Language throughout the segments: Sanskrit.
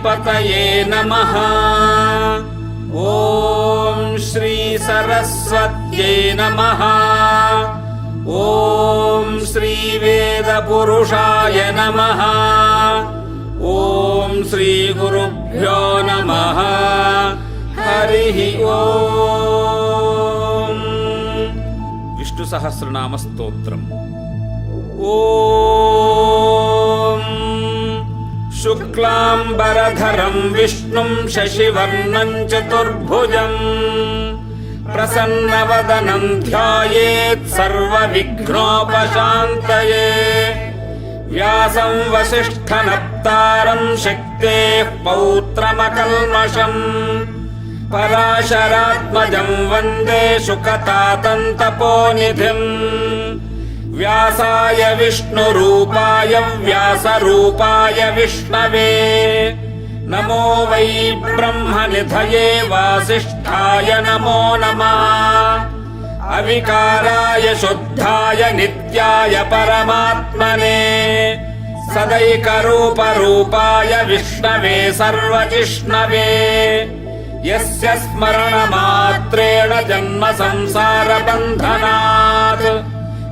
गणाधिपतये नमः। ॐ श्री सरस्वत्यै नमः। ॐ श्री वेदपुरुषाय नमः। ॐ श्री गुरुभ्यो नमः। हरिः ॐ। विष्णु सहस्रनाम स्तोत्रम्। ॐ शुक्लाम्बरधरं विष्णुं शशिवर्णं चतुर्भुजं प्रसन्नवदनं ध्यायेत् सर्वविघ्नोपशान्तये। व्यासं वसिष्ठनप्तारं शक्तेः पौत्रमकल्मषम् पराशरात्मजं वन्दे शुकतातन्तपोनिधिम्। व्यासाय विष्णुरूपाय व्यासरूपाय विष्णवे नमो वै ब्रह्मनिधये वासिष्ठाय नमो नमः। अविकाराय शुद्धाय नित्याय परमात्मने सदैकरूपरूपाय विष्णवे सर्वजिष्णवे यस्य स्मरणमात्रेण जन्म संसारबन्धनात्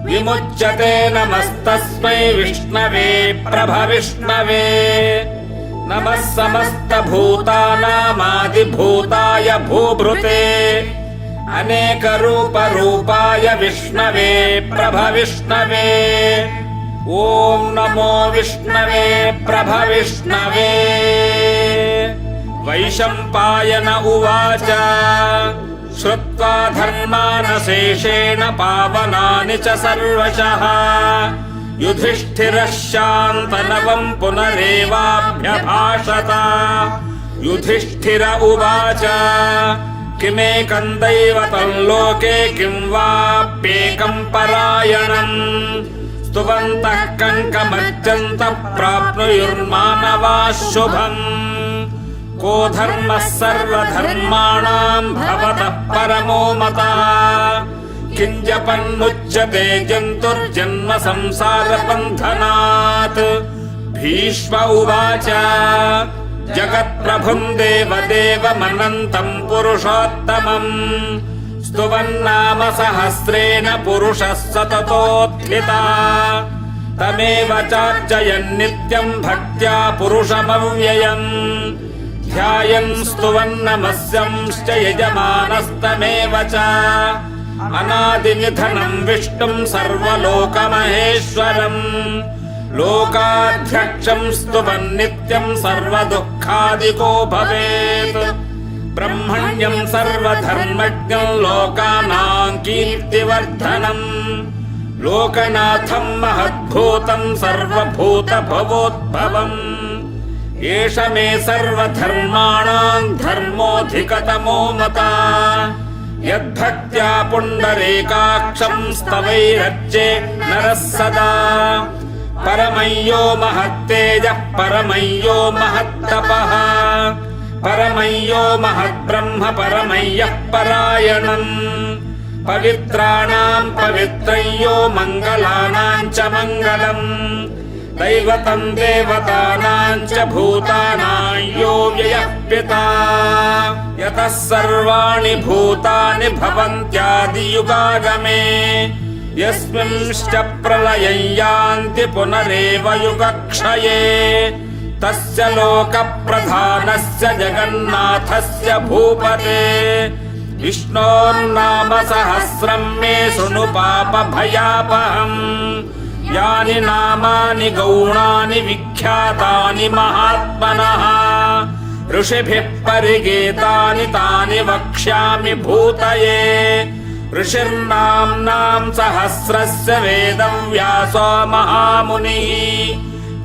विमुच्यते। नमस्तस्मै विष्णवे प्रभविष्णवे। नमः समस्तभूतानामादिभूताय भूभृते अनेकरूपरूपाय विष्णवे प्रभविष्णवे। ॐ नमो विष्णवे प्रभविष्णवे। वैशम्पायन उवाच श्रुत्वा धर्मानशेषेण पावनानि च सर्वशः युधिष्ठिरः शान्तनवं पुनरेवाभ्यभाषत। युधिष्ठिर उवाच किमेकं दैवतं लोके किं वाप्येकं परायणम् स्तुवन्तः कङ्कमज्जन्तः प्राप्नुयुर्मानवाः शुभम्। को धर्मः सर्वधर्माणां भवतः परमो मतः किञ्जपन्मुच्यते जन्तुर्जन्म संसारबन्धनात्। भीष्म उवाच जगत्प्रभुं देवदेवमनन्तं पुरुषोत्तमं स्तुवन्नाम सहस्रेण पुरुषः सततोत्थितः। तमेव चार्चयन् नित्यं भक्त्या पुरुषमव्ययम् ध्यायन् स्तुवन्नमस्यंश्च यजमानस्तमेव च। अनादिनिधनं विष्णुं सर्वलोकमहेश्वरम् लोकाध्यक्षं स्तुवन् नित्यं सर्वदुःखादिको भवेत्। ब्रह्मण्यं सर्वधर्मज्ञं लोकानां कीर्तिवर्धनम् लोकनाथं महद्भूतं सर्वभूतभवोद्भवम्। एष मे सर्वधर्माणां धर्मोऽधिकतमो मतः यद्भक्त्या पुण्डरीकाक्षं स्तवैरर्चे नरः सदा। परमय्यो महत्तेजः परमय्यो महत्तपः परमय्यो महद्ब्रह्म परमय्यः परायणम्। पवित्राणां पवित्रय्यो मङ्गलानां च मङ्गलम् दैवतं देवतानां च भूतानां यो व्ययः पिता। यतः सर्वाणि भूतानि भवन्त्यादियुगागमे यस्मिंश्च प्रलयं यान्ति पुनरेव युगक्षये। तस्य लोकप्रधानस्य जगन्नाथस्य भूपते विष्णोर्नाम सहस्रं मे शृणु पापभयापहम्। यानि नामानि गौणानि विख्यातानि महात्मनः ऋषिभिः परिगीतानि तानि वक्ष्यामि भूतये। ऋषिर्नाम्नां सहस्रस्य वेदव्यासो महामुनिः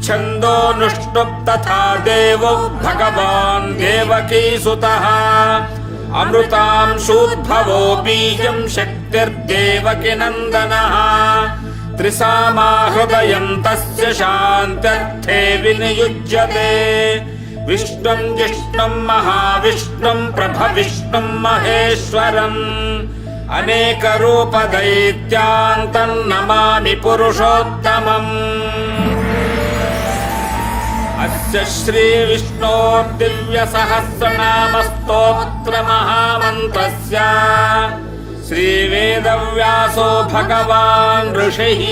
छन्दोनुष्टुप् तथा देवो भगवान् देवकीसुतः। अमृतांशूद्भवो बीजं शक्तिर्देवकीनन्दनः त्रिसामा हृदयं तस्य शान्त्यर्थे विनियुज्यते। विष्णुं जिष्णुं महाविष्णुं प्रभविष्णुं महेश्वरम् अनेकरूपदैत्यान्तं नमामि पुरुषोत्तमम्। अस्य श्रीविष्णोर्दिव्यसहस्रनामस्तोत्रमहामन्त्रस्य श्रीवेदव्यासो भगवान् ऋषिः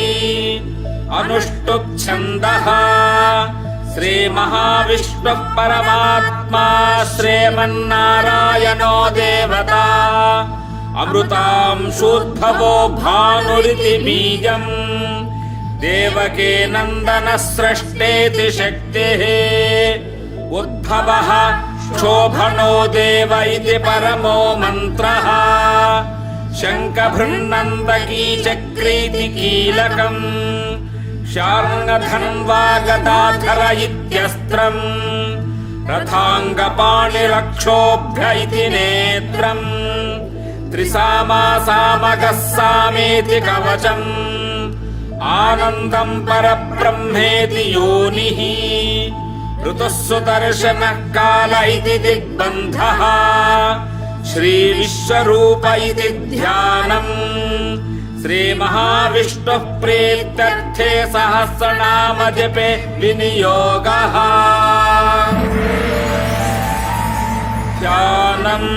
अनुष्टुप् छन्दः श्रीमहाविष्णुः परमात्मा श्रीमन्नारायणो देवता अमृतांशोद्भवो भानुरिति बीजम् देवके नन्दनस्रष्टेति शक्तिः उद्भवः शोभनो देव इति परमो मन्त्रः शङ्खभृन्नन्दकी चक्रीति कीलकम् शार्ङ्गधन्वा गदाधर इत्यस्त्रम् रथाङ्गपाणिरक्षोभ्य इति नेत्रम् त्रिसामा सामगः सामेति कवचम् आनन्दम् परब्रह्मेति योनिः ऋतुः सुदर्शनः काल इति दिग्बन्धः श्रीविश्वरूप इति ध्यानम् श्रीमहाविष्णुः प्रीत्यर्थे सहस्रनाम जपे विनियोगः ध्यानम्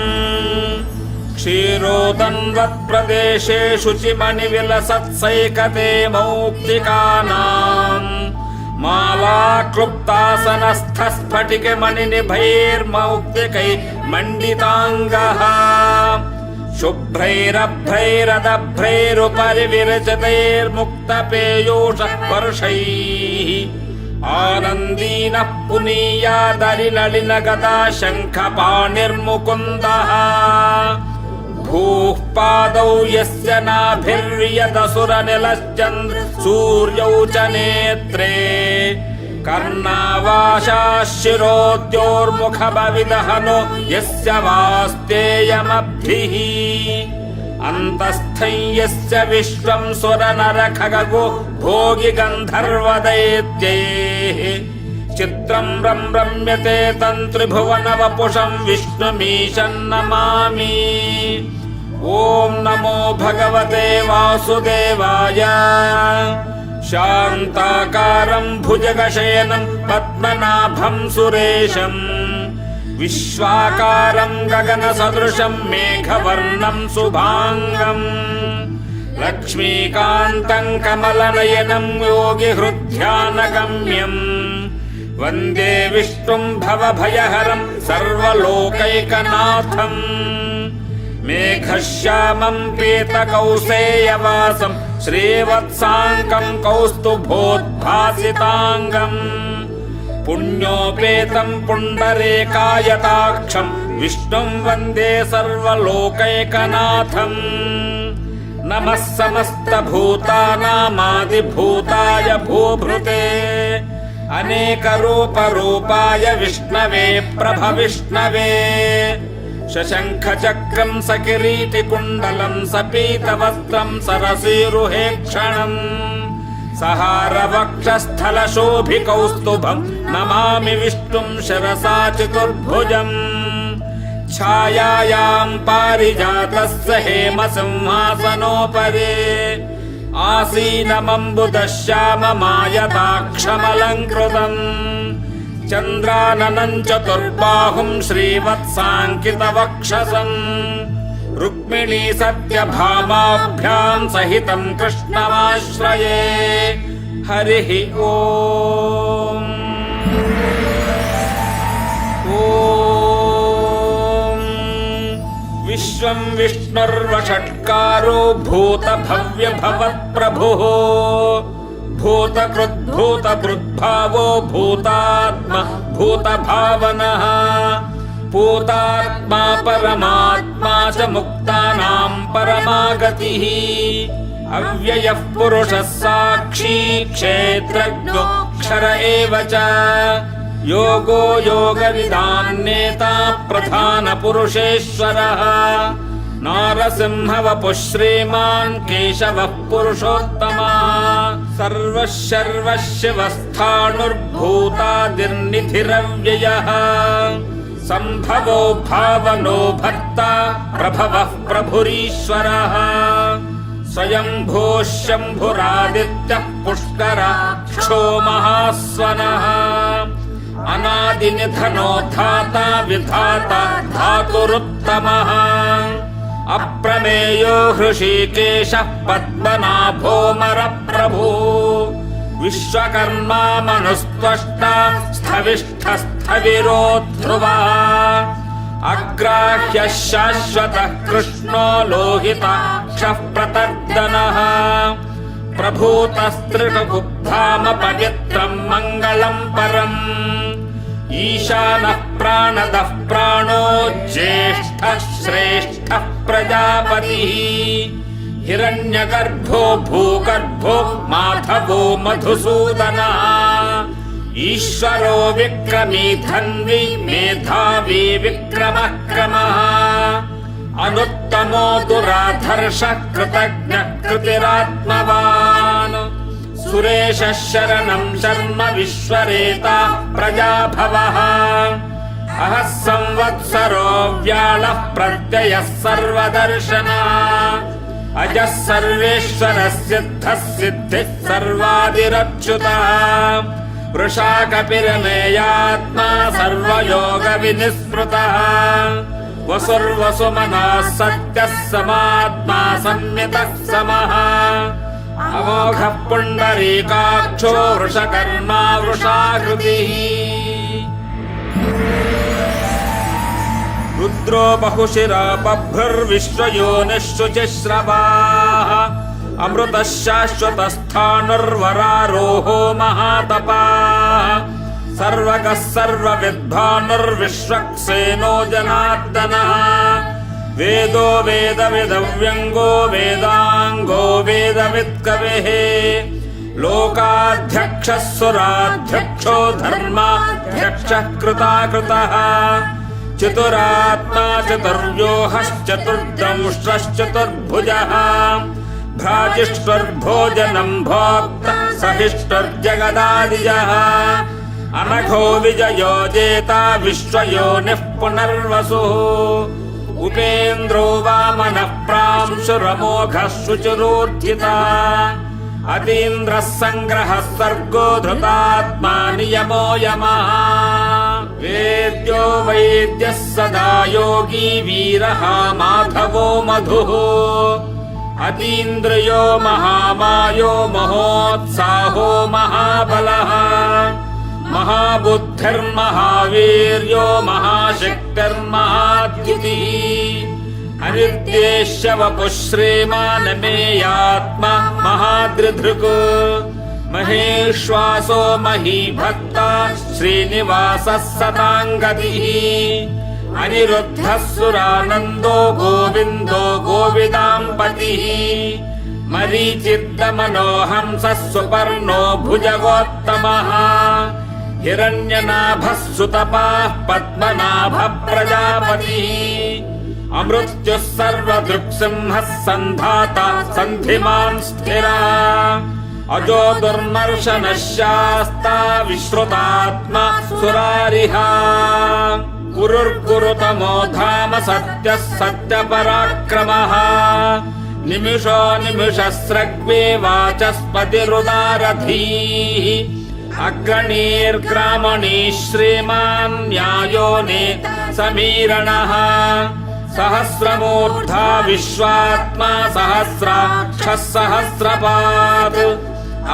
क्षीरोदन्वत्प्रदेशे शुचिमणिविलसत्सैकते मौक्तिकानाम् मालाक्लुप्तासनस्थस्फटिकमणिनिभैर्मौक्तिकै मण्डिताङ्गः शुभ्रैरभ्रैरदभ्रैरुपरि विरचितैर्मुक्तपेयूष वर्षैः आनन्दीनः पुनीयादरिनलिनगदा शङ्खपाणिर्मुकुन्दः भूः पादौ यस्य नाभिर्यदसुरनिलश्चन्द्र सूर्यौ च नेत्रे कर्णावाशाः शिरोद्योर्मुखभविदहनो यस्य वास्तेयमब्धिः अन्तस्थं यस्य विश्वं सुरनरखगो भोगि गन्धर्वदैत्यैः चित्रं रम्यते तन्त्रिभुवनवपुषं विष्णुमीशं नमामि। ॐ नमो भगवते वासुदेवाय। शान्ताकारं भुजगशयनं पद्मनाभं सुरेशं विश्वाकारं गगनसदृशं मेघवर्णं शुभाङ्गम् लक्ष्मीकान्तं कमलनयनं योगिहृद्ध्यानगम्यम् वन्दे विष्णुं भवभयहरं सर्वलोकैकनाथम् मेघश्यामं पीतकौसेयवासं श्रीवत्साङ्कं कौस्तुभोद्भासिताङ्गम् पुण्योपेतं पुण्डरीकायताक्षं विष्णुं वन्दे सर्वलोकैकनाथम् नमः समस्तभूतानामादिभूताय भूभृते अनेकरूपरूपाय विष्णवे प्रभविष्णवे शशङ्खचक्रं सकिरीटिकुण्डलं सपीतवस्त्रं सरसीरुहेक्षणम् सहारवक्षस्थलशोभिकौस्तुभं नमामि विष्णुं शिरसा चतुर्भुजम् छायायां पारिजातस्य हेमसिंहासनोपरि आसीनमम्बुदश्याममायताक्षमलङ्कृतम् चन्द्राननं चतुर्बाहुं श्रीवत्साङ्कितवक्षसम् रुक्मिणी सत्यभामाभ्यां सहितं कृष्णमाश्रये। हरिः ॐ। विश्वं विष्णुर्वषट्कारो भूतभव्यभवत्प्रभुः भूतकृद्भूतभृद्भावो भूतात्मा भूतभावनः भूतात्मा परमात्मा च मुक्तानां परमागतिः अव्ययः पुरुषः साक्षी क्षेत्रज्ञोऽक्षर एव च योगो योगविदां नेता प्रधानपुरुषेश्वरः नारसिंहवपुः श्रीमान् केशवः पुरुषोत्तमः सर्वशर्वशिवस्थाणुर्भूतादिर्निधिरव्ययः सम्भवो भावनो भर्ता प्रभवः प्रभुरीश्वरः स्वयंभूः शम्भुरादित्यः पुष्कराक्षो महास्वनः अनादिनिधनोद्धाता विधाता धातुरुत्तमः अप्रमेयो हृषीकेशः पद्मनाभोऽमरप्रभु विश्वकर्मा मनुस्त्वष्टा स्थविष्ठस्थविरो ध्रुवः अग्राह्यः शाश्वतः कृष्णो लोहिताक्षः प्रतर्दनः प्रभूतस्त्रिषुबुद्धाम पवित्रम् मङ्गलम् परम् ईशानः प्राणदः प्राणो ज्येष्ठः श्रेष्ठः प्रजापतिः हिरण्यगर्भो भूगर्भो माधवो मधुसूदनः ईश्वरो विक्रमी धन्वी मेधावी विक्रमः क्रमः अनुत्तमो दुराधर्षः कृतज्ञः कृतिरात्मवान् सुरेशः शरणं शर्म विश्वरेता प्रजाभवः अहः संवत्सरो व्याळः प्रत्ययः सर्वदर्शनः अजः सर्वेश्वरः सिद्धः सिद्धिः सर्वादिरच्युतः वृषाकपिरमेयात्मा सर्वयोगविनिस्मृतः वसुर्वसुमनः सत्यः समात्मा संयतः समः अमोघः पुण्डरीकाक्षो वृषकर्मा वृषाकृतिः रुद्रो बहुशिरा बभ्रुर्विश्वयोनिः शुचिश्रवाः अमृतः शाश्वतस्थाणुर्वरारोहो महातपाः सर्वगः सर्वविद्भानुर्विश्वक्सेनो जनार्दनः वेदो वेदविदव्यङ्गो वेदाङ्गो वेदवित्कविः लोकाध्यक्षः सुराध्यक्षो धर्माध्यक्षः कृताकृतः चतुरात्मा चतुर्व्यूहश्चतुर्दंष्ट्रश्चतुर्भुजः भ्राजिष्ठुर्भोजनम् भोक्ता सहिष्ठुर्जगदादिजः अनघो विजयो जेता विश्वयोनिः पुनर्वसुः उपेन्द्रो वामनः प्रांशुरमोघः शुचिरोर्जिता अतीन्द्रः सङ्ग्रहः सर्गो धृतात्मा नियमो यमः वेद्यो वैद्यः सदा योगी वीरः माधवो मधुः अतीन्द्रियो महामायो महोत्साहो महाबलः महाबुद्धिर्महावीर्यो महाशक्तिर्महाद्युतिः अनित्येश्य वपुः श्रीमानमेयात्मा महादृधृक् महेश्वासो महीभक्ता श्रीनिवासः सताङ्गतिः अनिरुद्धः सुरानन्दो गोविन्दो गोविदाम्पतिः मरीचिद्दमनो हंसः सुपर्णो भुजगोत्तमः हिरण्यनाभः सुतपाः पद्मनाभः प्रजापतिः अमृत्युः सर्वदृक्सिंहः सन्धाता सन्धिमान् स्थिरः अजो दुर्मर्शनः शास्ता विश्रुतात्मा सुरारिः गुरुर्गुरुतमो धाम सत्यः सत्यपराक्रमः निमिषो निमिषस्रग्वे वाचस्पतिरुदारधीः अग्रणीर्ग्रामणी श्रीमान् न्यायो ने समीरणः सहस्रमूर्धा विश्वात्मा सहस्राक्षः सहस्रपात्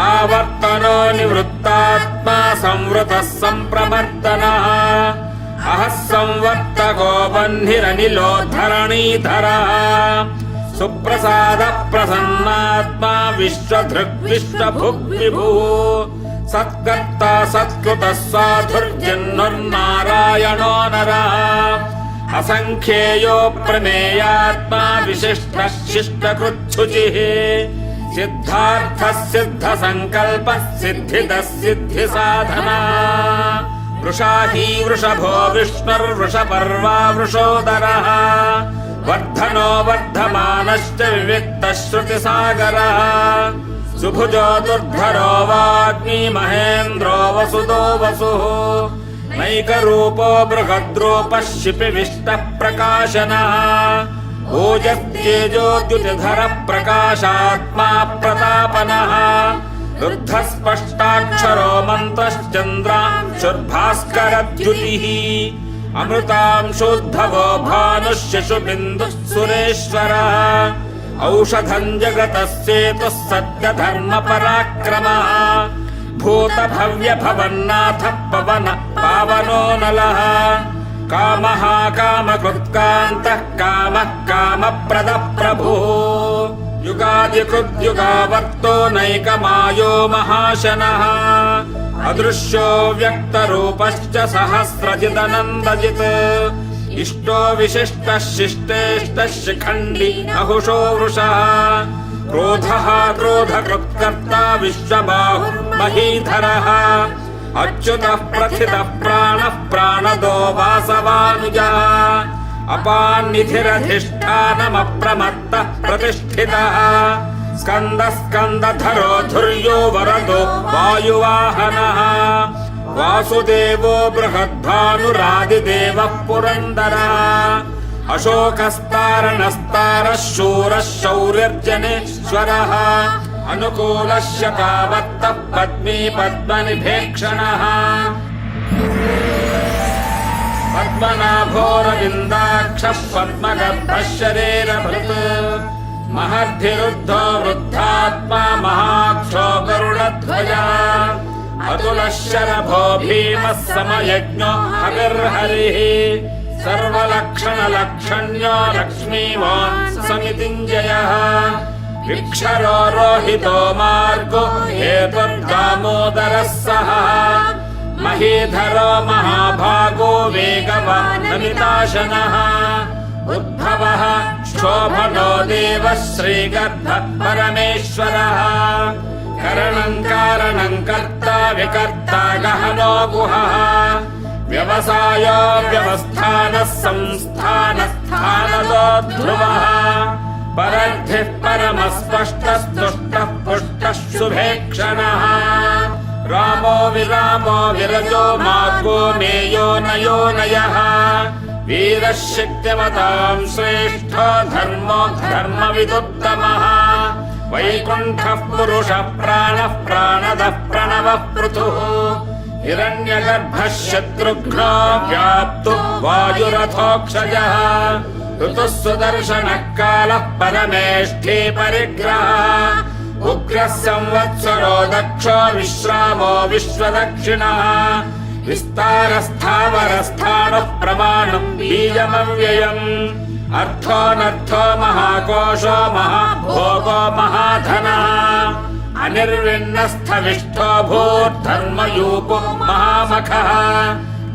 आवर्तनो निवृत्तात्मा संवृतः सम्प्रवर्तनः अहः संवर्तको वह्निरनिलो धरणीधरः सुप्रसादः प्रसन्नात्मा विश्वधृग्विश्वभुग्विभुः सत्कर्ता सत्कृतः साधुर्जन्नुर्नारायणो नरः असङ्ख्येयो प्रमेयात्मा विशिष्टः शिष्टकृच्छुचिः सिद्धार्थः सिद्धसङ्कल्पः सिद्धिदः सिद्धिसाधनः वृषाही वृषभो विष्णुर्वृषपर्वा वृषोदरः वर्धनो वर्धमानश्च विविक्तः श्रुतिसागरः सुभुजो दुर्धरो वाग्मी महेन्द्रो वसुदो वसुः नैकरूपो बृहद्रूपः शिपिविष्टः प्रकाशनः ओजस्तेजोद्युतिधरः प्रकाशात्मा प्रतापनः रुद्धस्पष्टाक्षरो मन्त्रश्चन्द्रांशुर्भास्करद्युतिः अमृतांशोद्भवो भानुश्शिशुबिन्दुः सुरेश्वरः औषधम् जगतस्येतुः सत्यधर्मपराक्रमः भूतभव्यभवन्नाथः पवन पावनो नलः कामः कामकृत्कान्तः कामः कामप्रदः प्रभुः युगादिकृद्युगावर्तो नैकमायो महाशनः अदृश्यो व्यक्तरूपश्च सहस्रजिदनन्दजित् इष्टो विशिष्टः शिष्टेष्टः शिखण्डी नहुषो वृषः क्रोधः क्रोधकृत्कर्ता विश्वबाहुर्महीधरः अच्युतः प्रथितः प्राणः प्राणदो वासवानुजः अपान्निधिरधिष्ठानमप्रमत्तः प्रतिष्ठितः स्कन्दः स्कन्दधरो धुर्यो वरदो वायुवाहनः वासुदेवो बृहद्भानुरादिदेवः पुरन्दरः अशोकस्तारणस्तारः शूरः शौर्यर्जनेश्वरः अनुकूलः शतावत्तः पद्मी पद्मनिभेक्षणः पद्मनाभोरविन्दाक्षः पद्मगर्भः शरीरभृत् महद्भिरुद्धो वृद्धात्मा महाक्षो गरुडध्वजः अतुलः शरभो भीमः समयज्ञो हविर्हरिः सर्वलक्षणलक्षण्यो लक्ष्मीवान् समितिञ्जयः विक्षरो रोहितो मार्गो हेतुर्दामोदरः सः महीधरो महाभागो वेगवान् नमिताशनः उद्भवः शोभनो देवः श्रीगर्भः परमेश्वरः करणम् कारणम् कर्ता विकर्ता गहनो गुहः व्यवसायो व्यवस्थानः संस्थानस्थानदो ध्रुवः परद्धिः परमः स्पष्टस्तुष्टः पुष्टः शुभेक्षणः रामो विरामो विरजो मार्गो मेयो नयो नयः वीरः शक्तिमताम् श्रेष्ठो धर्मो धर्मविदुत्तमः वैकुण्ठः पुरुषः प्राणः प्राणदः प्रणवः पृथुः हिरण्यगर्भः शत्रुघ्नो व्याप्तो वायुरथोक्षजः ऋतुः सुदर्शनः कालः परमेष्ठी परिग्रहः उग्रः संवत्सरो दक्षो विश्रामो विश्वदक्षिणः विस्तारस्थावरस्थाणुः प्रमाणम् बीजमव्ययम् अर्थोऽनर्थो महाकोशो महाभोगो महाधनः अनिर्विण्णस्थविष्ठो भूर्धर्मयूपो महामखः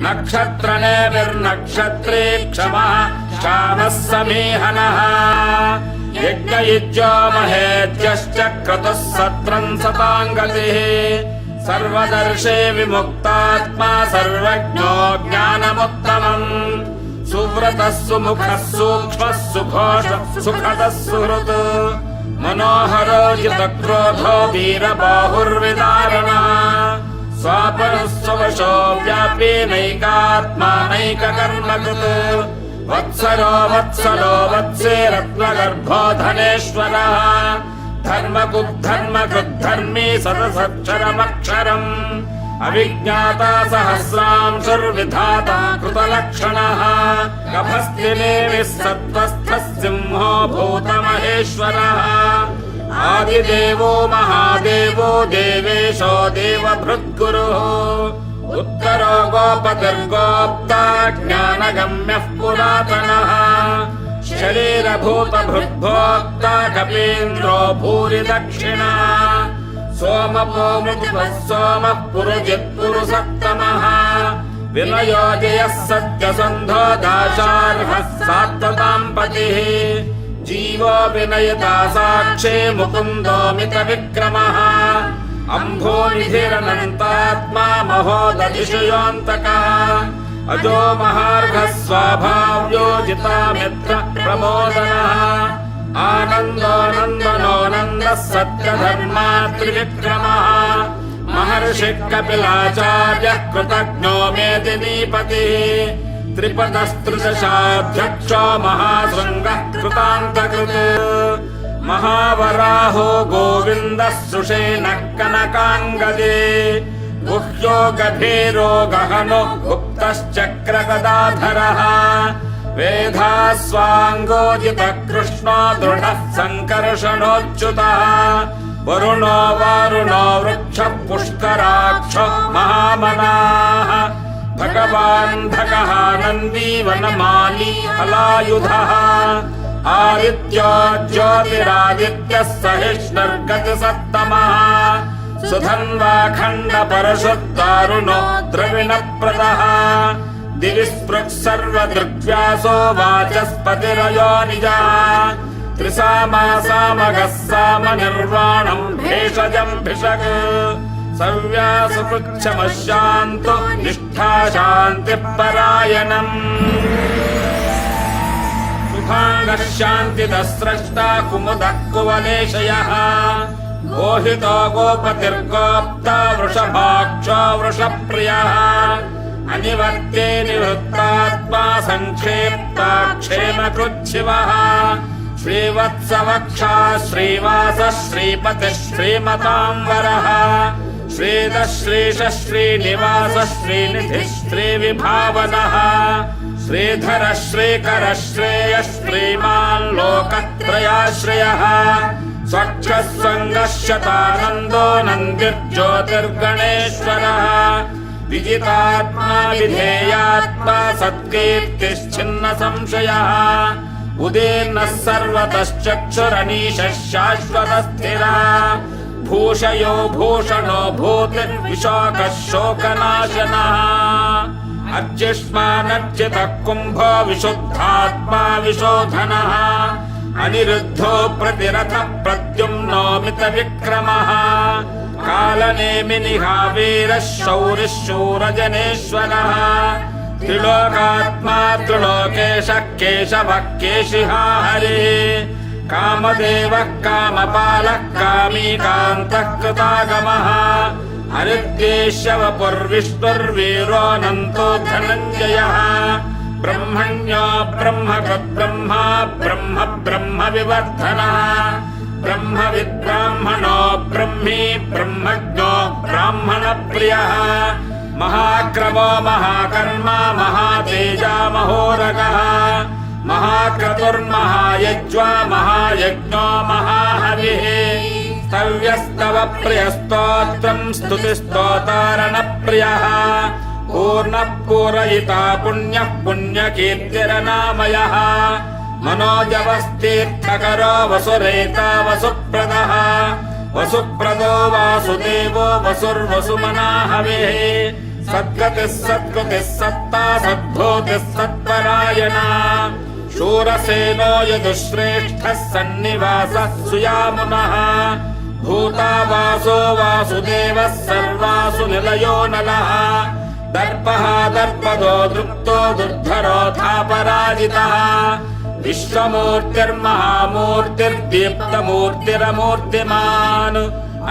नक्षत्रनेमिर्नक्षत्रे क्षमः श्यामः समीहनः यज्ञयुज्यो महेज्यश्च क्रतुः सत्रम् सताङ्गतिः सर्वदर्शे विमुक्तात्मा सर्वज्ञो ज्ञानमुत्तमम् सुव्रतः सुमुखः सूक्ष्मः सुघोषः सुखदः सुहृत् मनोहरो जितक्रोधो वीरबाहुर्विदारणः स्वापनः स्ववशो व्यापी नैकात्मा नैककर्मकृत् वत्सरो वत्सलो वत्से रत्नगर्भो धनेश्वरः धर्मकृद्धर्मी सदसक्षरमक्षरम् अविज्ञाता सहस्रांशुर्विधाता कृतलक्षणः गभस्तिनेमिः सत्त्वस्थः सिंहो भूतमहेश्वरः आदिदेवो महादेवो देवेशो देवभृद्गुरुः उत्तरो गोपतिर्गोप्ता ज्ञानगम्यः पुरातनः शरीरभूतभृद्भोक्ता कपीन्द्रो भूरि दक्षिणः सोमपो मृतिपः सोमः पुरुजित्पुरुसत्तमः विनयो जयः सत्यसन्धो दाशार्हः सात्वताम् पतिः जीवो विनयता साक्षी मुकुन्दो मितविक्रमः अम्भोनिधिरनन्तात्मा महोदधिशयोऽन्तकः अजो महार्घः स्वाभाव्यो जितामित्र प्रमोदनः आनन्दो नन्दः सत्यधर्मा त्रिविक्रमः महर्षिः कपिलाचार्यः कृतज्ञो मेदिनीपतिः त्रिपदस्त्रिदशाध्यक्षो महाशृङ्गः कृतान्तकृत् महावराहो गोविन्दः सुषेणः कनकाङ्गदे गुह्यो गभीरो गहनो गुप्तश्चक्रगदाधरः वेधास्वाङ्गोजितः कृष्णो दृढः सङ्कर्षणोच्युतः वरुणो वारुणो वृक्षः पुष्कराक्षो महामनाः भगवान् भगः नन्दीवनमाली हलायुधः आदित्यो ज्योतिरादित्यः सहिष्णुर्गतिसत्तमः सुधन्वा खण्डपरशुद्दारुणो द्रविणप्रदः दिवि स्पृक् सर्वदृग्व्यासो वाचस्पतिरयो निजः त्रिसामासामगः सामनिर्वाणम् भेषजम् भिषक् सव्यासपृच्छमशान्तो निष्ठा शान्तिः परायणम् शुभाङ्गः शान्तिदः स्रष्टा कुमुदः कुवलेशयः गोहितो गोपतिर्गोप्ता वृषभाक्षो वृषप्रियः अनिवर्ते निवृत्तात्मा संक्षेप्ता क्षेमकृच्छिवः श्रीवत्सवक्षा श्रीवासः श्रीपतिः श्रीमताम्बरः श्रीधः श्रीशः श्रीनिवासः श्रीनिधिः श्रीविभावनः श्रीधरः श्रीकरः श्रेयः श्रीमान् लोकत्रयाश्रयः स्वच्छः सङ्गः शतानन्दो नन्दिर्ज्योतिर्गणेश्वरः विजितात्मा विधेयात्मा सत्कीर्तिश्छिन्न संशयः उदीर्णः सर्वतश्चक्षुरनीशः शाश्वतस्थिरः भूषयो भूषणो भूतिर्विशोकः शोकनाशनः अर्चिष्मानर्चितः कुम्भो विशुद्धात्मा विशोधनः अनिरुद्धो प्रतिरथः प्रद्युम्नो मितविक्रमः कालनेमिनिहावीरः शौरिः शूरजनेश्वरः त्रिलोकात्मा त्रिलोकेशः केशवः केशिहा हरिः कामदेवः कामपालः कामीकान्तः कृतागमः हरिद्वेश्यवपुर्विष्णुर्वीरोऽनन्तो धनञ्जयः ब्रह्मण्यो ब्रह्मकृद्ब्रह्मा ब्रह्म ब्रह्म विवर्धनः ब्रह्मविद्ब्राह्मणो ब्रह्मी ब्रह्मज्ञो ब्राह्मणप्रियः महाक्रमो महाकर्मा महातेजा महोरगः महाक्रतुर्महायज्वा महायज्ञो महाहविः स्तव्यस्तव प्रियस्तोत्रम् स्तुतिस्तोतारणप्रियः पूर्णः पूरयिता पुण्यः पुण्यकीर्तिरनामयः मनोजवस्तीर्थकरो वसुरेता वसुप्रदः वसुप्रदो वासुदेवो वसुर्वसुमना हविः सद्गतिः सत्कृतिः सत्ता सद्भूतिः सत्परायणा शूरसेनो यदुश्रेष्ठः सन्निवासः सुयामुनः भूतावासो वासुदेवः सर्वासु निलयो नलः दर्पः दर्पदो दृप्तो दुर्धरोऽथापराजितः विश्वमूर्तिर्महामूर्तिर्दीप्तमूर्तिरमूर्तिमान्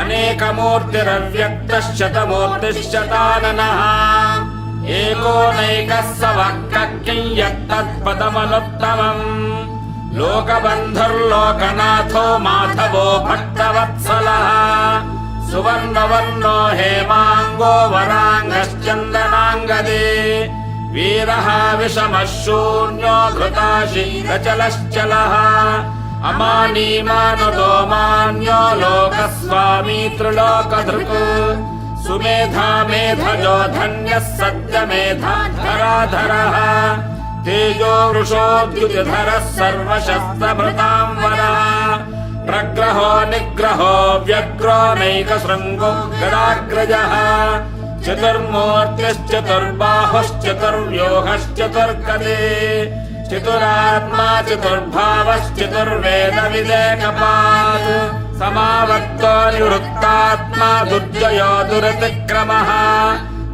अनेकमूर्तिरव्यक्तश्शतमूर्तिश्शताननः एकोनैकः सवक्कः यत्तत्पदमनुत्तमम् लोकबन्धुर्लोकनाथो माधवो भक्तवत्सलः सुवर्णवर्णो हेमाङ्गो वराङ्गश्चन्दनाङ्गदे वीरः विषमः शून्यो धृताशीलचलश्चलः अमानीमानदो मान्यो लोकस्वामी त्रिलोकधृक् सुमेधा मेधजो धन्यः सत्यमेधाधराधरः तेजो वृषोद्युतिधरः सर्वशस्त्रभृताम्बरः प्रग्रहो निग्रहो व्यग्रो नैकशृङ्गो गदाग्रजः चतुर्मूर्तिश्चतुर्बाहुश्चतुर्व्यूहश्चतुर्गदे चतुरात्मा चतुर्भावश्चतुर्वेदविदेकपात् समावर्तो निवृत्तात्मा दुर्जयो दुरतिक्रमः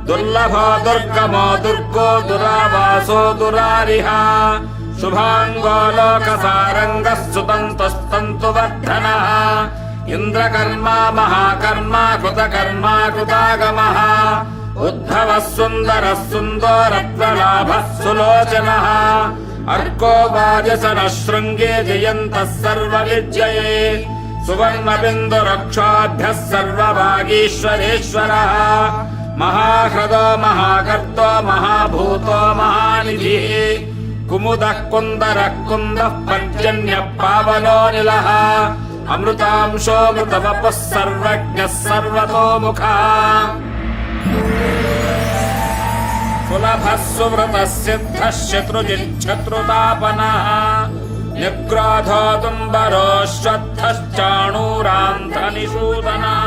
दुर्लभो दुर्गमो दुर्गो दुरावासो दुरारिः शुभाङ्गो लोकसारङ्गः सुतन्तुस्तन्तुवर्धनः इन्द्रकर्मा महाकर्मा कृतकर्मा कृतागमः उद्धवः सुन्दरः सुन्दरप्रलाभः सुलोचनः अर्को वाजसनः शृङ्गे जयन्तः सर्वविजये सुवर्णबिन्दुरक्षाभ्यः सर्वभागीश्वरेश्वरः महाह्रदो महाकर्तो महाभूतो महानिधिः कुमुदः कुन्दरः कुन्दः पर्जन्यः पावनोऽनिलः अमृतांशोऽमृतवपुः सर्वज्ञः सर्वतोमुखः सुलभः सुव्रतः सिद्धः शत्रुजिच्छत्रुतापनः निग्रोधो तुम्बरो श्रद्धश्चाणूरान्ध्रनिषूदनः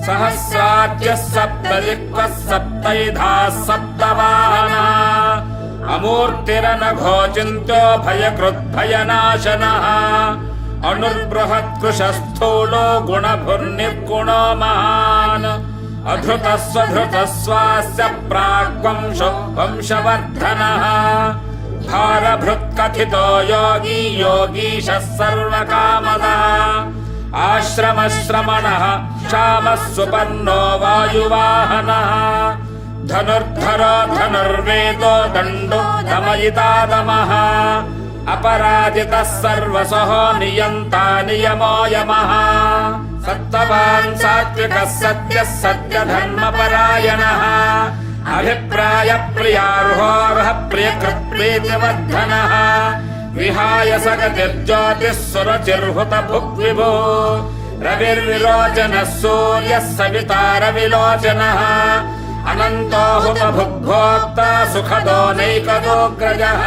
सहस्राज्यः सप्तजिह्वः सप्तैधाः सप्तवाहनः अमूर्तिरनघोचिन्त्यो भयकृद्भयनाशनः अणुर्बृहत्कृशस्थूलो गुणभुर्निर्गुणो महान् अधृतः स्वधृतः स्वास्य प्राग्वंशो वंशवर्धनः भारभृत्कथितो योगी योगीशः सर्वकामदः आश्रमश्रमणः क्षामः सुपर्णो वायुवाहनः धनुर्धरो धनुर्वेदो दण्डो दमयितादमः अपराजितः सर्वसहो नियन्ता नियमो यमः सत्त्ववान् सात्विकः सत्यः सत्यधर्मपरायणः अभिप्रायप्रियार्होर्हः प्रियकृत्प्रीतिवर्धनः विहाय सगतिर्ज्योतिः सुरचिर्हुतभुग्विभो रविर्विलोचनः सूर्यः सविता रविलोचनः अनन्तो हुतभुग्भोक्ता सुखदो नैकदोऽग्रजः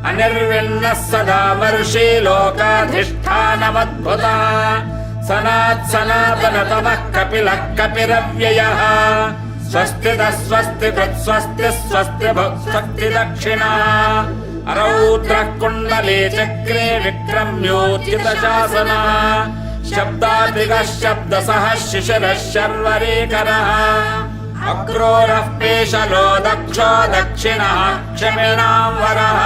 अनिर्विण्णः सदा वर्षी लोकाधिष्ठानमद्भुतः सनात्सनातनतमः कपिलः कपिरव्ययः स्वस्तिदः स्वस्तिकृत् स्वस्तिः स्वस्तिभुक् स्वस्तिदक्षिणः अरौद्रः कुण्डले चक्रे विक्रम्योचितशासनः शब्दादिगः शब्दसः शिशिरः शर्वरीकरः अक्रूरः पेशलो दक्षो दक्षिणः क्षमिणाम्बरः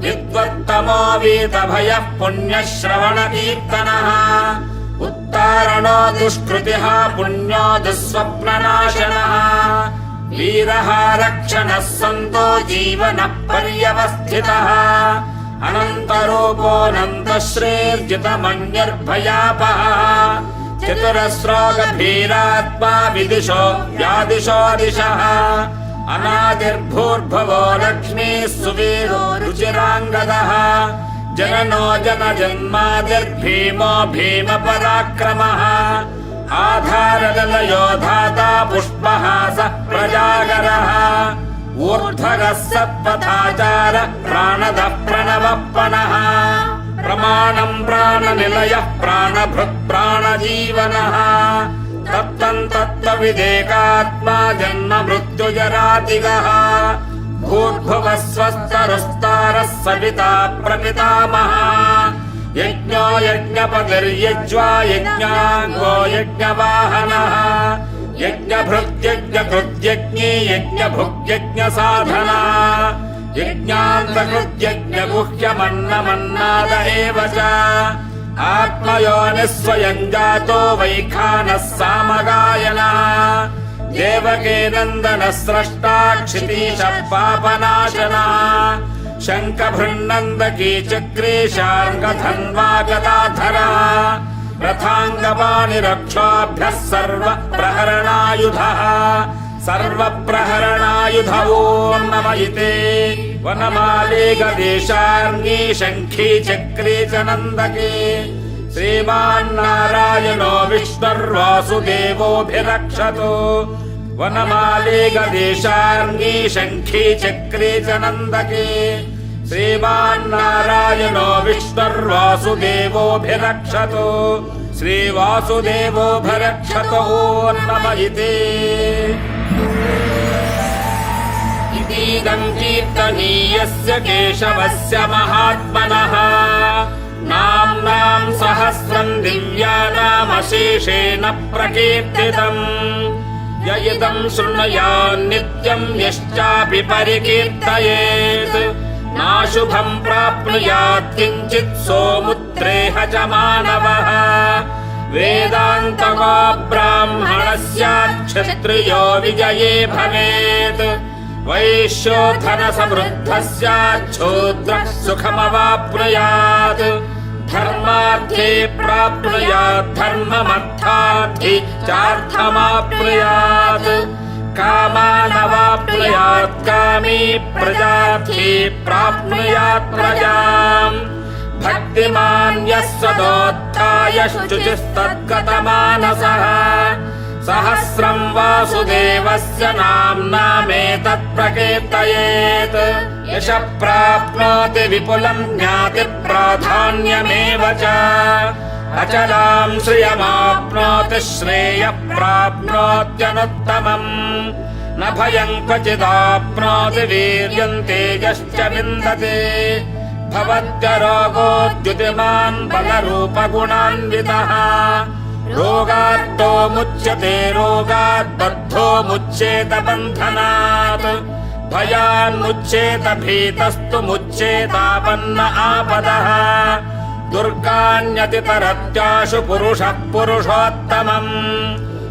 विद्वत्तमो वीतभयः पुण्यश्रवणकीर्तनः उत्तारणो दुष्कृतिः पुण्यो दुःस्वप्ननाशनः वीरः रक्षणः सन्तो जीवनः पर्यवस्थितः अनन्तरूपोऽनन्तश्रीर्जितमन्यर्भयापः चतुरस्रोगभीरात्मा विदिशो व्यादिशो दिशः अनादिर्भूर्भवो लक्ष्मीः सुवीरो रुचिराङ्गदः जननो जनजन्मादिर्भीमो भीमपराक्रमः आधारलयो धाता पुष्पहासः प्रजागरः ऊर्ध्वगः सत्पथाचार प्राणदः प्रणवप्पणः प्रमाणम् प्राणनिलयः प्राणभृत् प्राणजीवनः तत्तम् तत्त्वविदेकात्मा जन्म मृत्युजरातिगः भूर्भुवः स्वस्तरुस्तारः सविता प्रपितामहः यज्ञो यज्ञपतिर्यज्वा यज्ञाङ्गो यज्ञवाहनः यज्ञभृत्यज्ञकृत्यज्ञे यज्ञभुग्यज्ञसाधनः यज्ञान्तकृत्यज्ञगुह्यमन्नमन्नाद एव च आत्मयोनिः स्वयं जातो वैखानः सामगायनः देवके नन्दनः स्रष्टा क्षितीशः पापनाशनः शङ्खभृन्नन्दकी चक्रे शार्ङ्गधन्वा गदाधरः रथाङ्गपाणिरक्षाभ्यः सर्वप्रहरणायुधः सर्वप्रहरणायुध ॐ नम इते वनमाले गदेशार्ङ्गी शङ्खी चक्रे च नन्दके श्रीमान्नारायणो विष्णुर्वासुदेवोऽभिरक्षतु वनमाले गदेशार्ङ्गी शङ्खी चक्रे च नन्दके श्रीमान्नारायणो विष्णुर्वासुदेवोऽभिरक्षतु श्रीवासुदेवोऽभिरक्षतु ॐ नम इते इतीदं कीर्तनीयस्य केशवस्य महात्मनः नाम्नां सहस्रं दिव्यानामशेषेण प्रकीर्तितम् य इदं शृणुयात् नित्यं यश्चापि परिकीर्तयेत् नाशुभं प्राप्नुयात् किञ्चित् सोमुत्रेह च मानवः वेदान्तको ब्राह्मणः स्यात् क्षत्रियो विजये भवेत् वैश्योधन समृद्धस्याच्छूद्रः सुखमवाप्नुयात् धर्मार्थे प्राप्नुयात् धर्ममर्थार्थी चार्थमाप्नुयात् कामानवाप्नुयात् कामी प्रजार्थी प्राप्नुयात् प्रजाम् भक्तिमान् यः सदोत्थाय शुचिस्तद्गतमानसः सहस्रं वासुदेवस्य नाम्नामेतत् प्रकीर्तयेत् यशः प्राप्नोति विपुलं ज्ञातिप्राधान्यमेव च अचलां श्रियमाप्नोति श्रेयः प्राप्नोत्यनुत्तमम् न भयं क्वचिदाप्नोति वीर्यं तेजश्च विन्दते भवत्यरोगोद्युतिमान् बलरूपगुणान्वितः रोगार्तो मुच्यते रोगात् बद्धो मुच्येत बन्धनात् भयान्मुच्येत भीतस्तु मुच्येतापन्न आपदः दुर्गान्यतितरत्याशु पुरुषः पुरुषोत्तमम्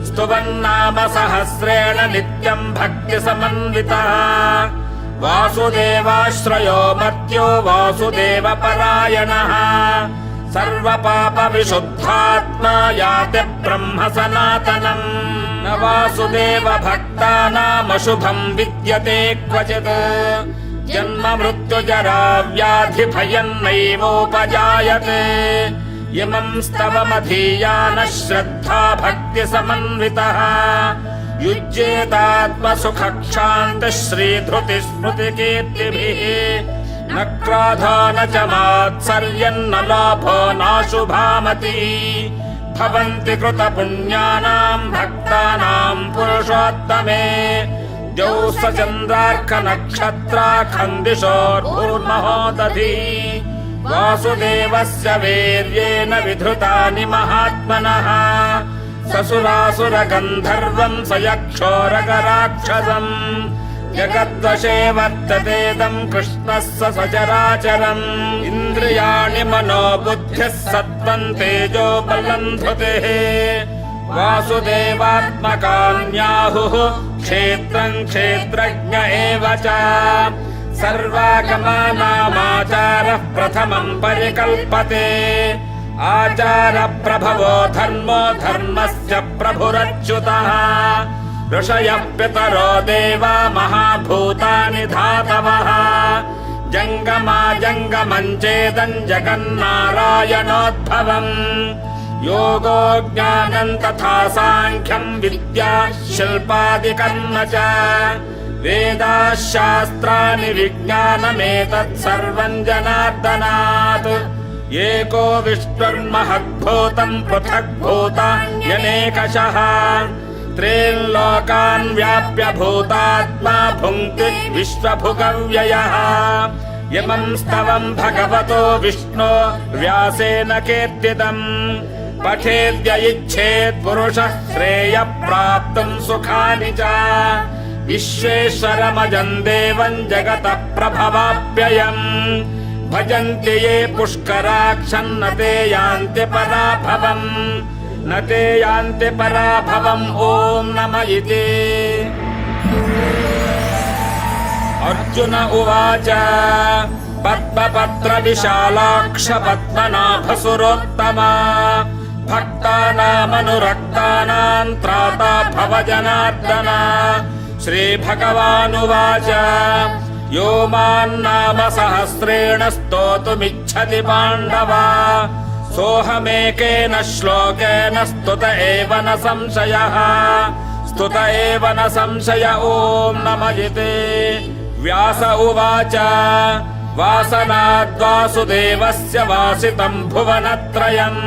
स्तुवन्नाम सहस्रेण नित्यं भक्तिसमन्वितः वासुदेवाश्रयो मर्त्यो वासुदेवपरायणः सर्वपापविशुद्धात्मा याति ब्रह्म सनातनम् न वासुदेव भक्तानामशुभं विद्यते क्वचित् जन्म मृत्युजरा व्याधि भयं नैवोपजायते इमं स्तवमधीयानः श्रद्धा भक्तिसमन्वितः युज्येतात्मसुखक्षान्तिः श्रीधृतिस्मृतिकीर्तिभिः न क्रोधो न च मात्सर्यन्न लोभो नाशुभामतिः भवन्ति कृतपुण्यानां भक्तानां पुरुषोत्तमे द्यौः चन्द्रार्कनक्षत्राखन्दिशोर्भूर्महोदधिः वासुदेवस्य वीर्येण विधृतानि महात्मनः ससुरासुरगन्धर्वं स यक्षोरगराक्षसम् जगद्वशे वर्ततेदं कृष्णः स सचराचरम् इन्द्रियाणि मनो बुद्धिः सत्त्वं तेजो बलं धृतिः वासुदेवात्मकान्याहुः क्षेत्रं क्षेत्रज्ञ एव च सर्वागमानामाचारः प्रथमं परिकल्पते आचारप्रभवो धर्मो धर्मस्य प्रभुरच्युतः ऋषयः पितरो देवा महाभूतानि धातवः जङ्गमा जङ्गमं चेदं जगन्नारायणोद्भवम् योगो ज्ञानं तथा साङ्ख्यं विद्या शिल्पादिकर्म च वेदाः शास्त्राणि विज्ञानमेतत् सर्वं जनार्दनात् एको विष्णुर्महद्भूतं पृथग्भूतान्यनेकशः त्रीन्लोकान् व्याप्य भूतात्मा भुङ्क्ति विश्वभुगव्ययः इमं स्तवं भगवतो विष्णो व्यासेन कीर्तितम् पठेद्य इच्छेत् पुरुषः श्रेयः प्राप्तुं सुखानि च विश्वेश्वरमजं देवं जगतः प्रभवाप्ययम् भजन्ति ये पुष्कराक्षं न ते यान्ति पराभवम् न ते यान्ति पराभवम् ॐ नम इति अर्जुन उवाच पद्मपत्रविशालाक्ष पद्मनाभसुरोत्तमा भक्तानामनुरक्तानां त्राता भव जनार्दन श्रीभगवानुवाच यो मान्नाम सहस्रेण स्तोतुमिच्छति पाण्डव सोऽहमेकेन श्लोकेन स्तुत एव न संशयः स्तुत एव न संशय ॐ नम इति व्यास उवाच वासनाद्वासुदेवस्य वासितं भुवनत्रयम्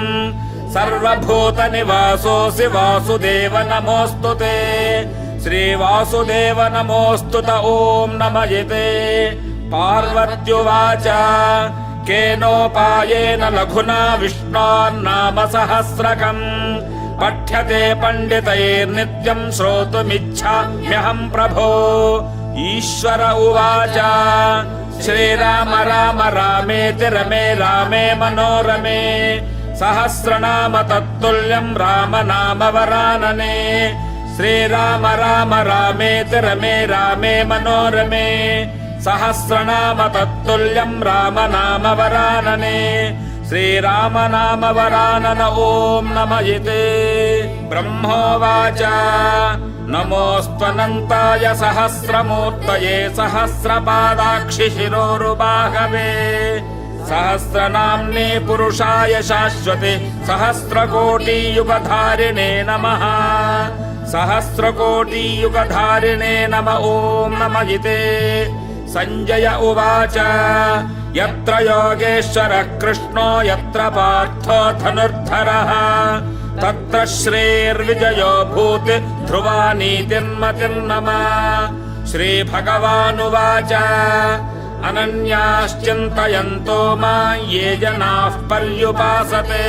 सर्वभूतनिवासोऽसि वासुदेव नमोऽस्तु ते श्रीवासुदेव नमोऽस्तु त ॐ नम इति पार्वत्युवाच केनोपायेन लघुना विष्णोर्नाम सहस्रकम् पठ्यते पण्डितैर्नित्यं श्रोतुमिच्छाम्यहं प्रभो ईश्वर उवाच श्रीराम राम रामेति रमे रामे मनोरमे सहस्रनाम तत्तुल्यं राम नाम वरानने ಶ್ರೀರಾಮ ರಾಮ ರಾಮೇತಿ ರಮೇ ರಾಮೇ ಮನೋರಮೆ ಸಹಸ್ರನಾಮ ತತ್ತುಲ್ಯಂ ರಾಮ ನಾಮ ವರಾನನೆ ಶ್ರೀರಾಮ ನಾಮ ವರಾನನ ಓಂ ನಮಯಿತೆ ಬ್ರಹ್ಮೋವಾಚ ನಮೋಸ್ತ್ವನಂತಾಯ ಸಹಸ್ರಮೂರ್ತಯೇ ಸಹಸ್ರಪಾದಾಕ್ಷಿ ಶಿರೋರುಬಾಹವೇ ಸಹಸ್ರನಾಮ್ನೇ ಪುರುಷಾಯ ಶಾಶ್ವತೆ ಸಹಸ್ರಕೋಟಿಯುಗಧಾರಿಣೇ ನಮಃ ಸಹಸ್ರಕೋಟಿಯುಗಧಾರಿಣೇ ನಮ ಓಂ ನಮಯಿತೆ ಸಂಜಯ ಉವಾಚ ಯತ್ರ ಯೋಗೇಶ್ವರಃ ಕೃಷ್ಣೋ ಯತ್ರ ಪಾರ್ಥೋ ಧನುರ್ಧರಃ ತತ್ರ ಶ್ರೇರ್ವಿಜಯೋ ಭೂತಿ ಧ್ರುವ ನೀತಿರ್ಮತಿರ್ನಮ ಶ್ರೀಭಗವಾನುವಾಚ ಅನನ್ಯಾಶ್ಚಿಂತಯಂತೋ ಮಾಂ ಯೇ ಜನಾಃ ಪರ್ಯುಪಾಸತೆ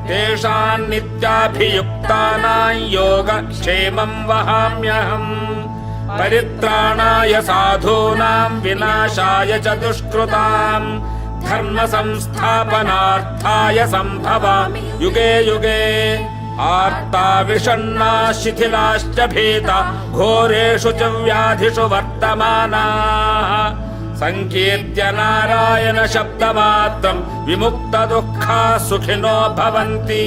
ತೇಷಾಂ ನಿತ್ಯಾಭಿಯುಕ್ತಾನಾಂ ಯೋಗಕ್ಷೇಮಂ ವಹಾಮ್ಯಹಂ ಪರಿತ್ರಾಣಾಯ ಸಾಧೂನಾಂ ವಿನಾಶಾಯ ಚ ದುಷ್ಕೃತಾಂ ಧರ್ಮ ಸಂಸ್ಥಾಪನಾರ್ಥಾಯ ಸಂಭವಾಮಿ ಯುಗೇ ಯುಗೇ ಆರ್ತಾ ವಿಷಣ್ಣಾ ಶಿಥಿಲಾಶ್ಚ ಭೀತಾ ಘೋರೇಷು ಚ ವ್ಯಾಧಿಷು ವರ್ತಮಾನಾಃ ಸಂಕೀರ್ತ್ಯ ನಾರಾಯಣ ಶಬ್ದಮಾತ್ರಂ ವಿಮುಕ್ತ ದುಃಖಾ ಸುಖಿನೋ ಭವಂತಿ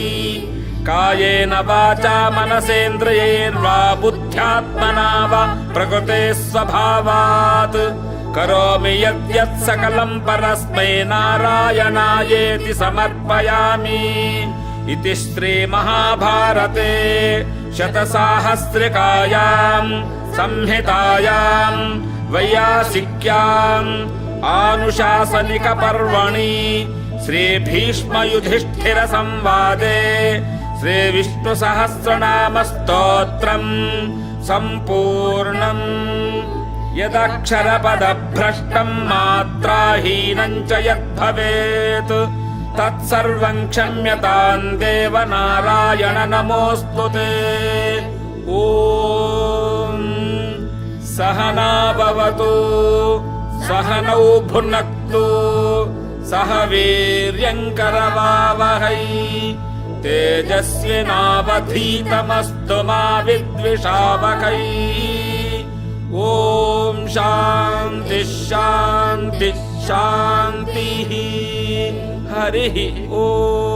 ಕಾಯೇನ ವಾಚಾ ಮನಸೇಂದ್ರಿಯೈರ್ವಾ ಬುದ್ಧ್ಯಾತ್ಮನಾ ವಾ ಪ್ರಕೃತೆ ಸ್ವಭಾವಾತ್ ಕರೋಮಿ ಯದ್ಯತ್ ಸಕಲಂ ಪರಸ್ಮೈ ನಾರಾಯಣಾಯೇತಿ ಸಮರ್ಪಯಾಮಿ ಇತಿ ಶ್ರೀ ಮಹಾಭಾರತೆ ಶತಸಾಹಸ್ರಿಕಾಯಾಂ ಸಂಹಿತಾಯಾಂ ವೈಯಾಸಿಕ್ಯಾಂ ಆನುಶಾಸನಿಕ ಪರ್ವಣಿ ಶ್ರೀ ಭೀಷ್ಮ ಯುಧಿಷ್ಠಿರ ಸಂವಾದೆ ಶ್ರೀ ವಿಷ್ಣು ಸಹಸ್ರನಾಮ ಸ್ತೋತ್ರಂ ಸಂಪೂರ್ಣಂ ಯದಕ್ಷರ ಪದ ಭ್ರಷ್ಟಂ ಮಾತ್ರಾಹೀನಂ ಚ ಯದ್ಭವೇತ್ ತತ್ಸರ್ವಂ ಕ್ಷಮ್ಯತಾಂ ದೇವ ನಾರಾಯಣ ನಮೋಸ್ತುತೇ ಓಂ ಸಹನಾ ಭವತು ಸಹನೌ ಭುನಕ್ತು ಸಹ ವೀರ್ಯಂಕರವಾವಹೈ ತೇಜಸ್ವಿನಾವಧೀತಮಸ್ತು ಮಾ ವಿದ್ವಿಷಾವಹೈ ಓಂ ಶಾಂತಿ ಶಾಂತಿ ಶಾಂತಿ ಹರಿ ಓಂ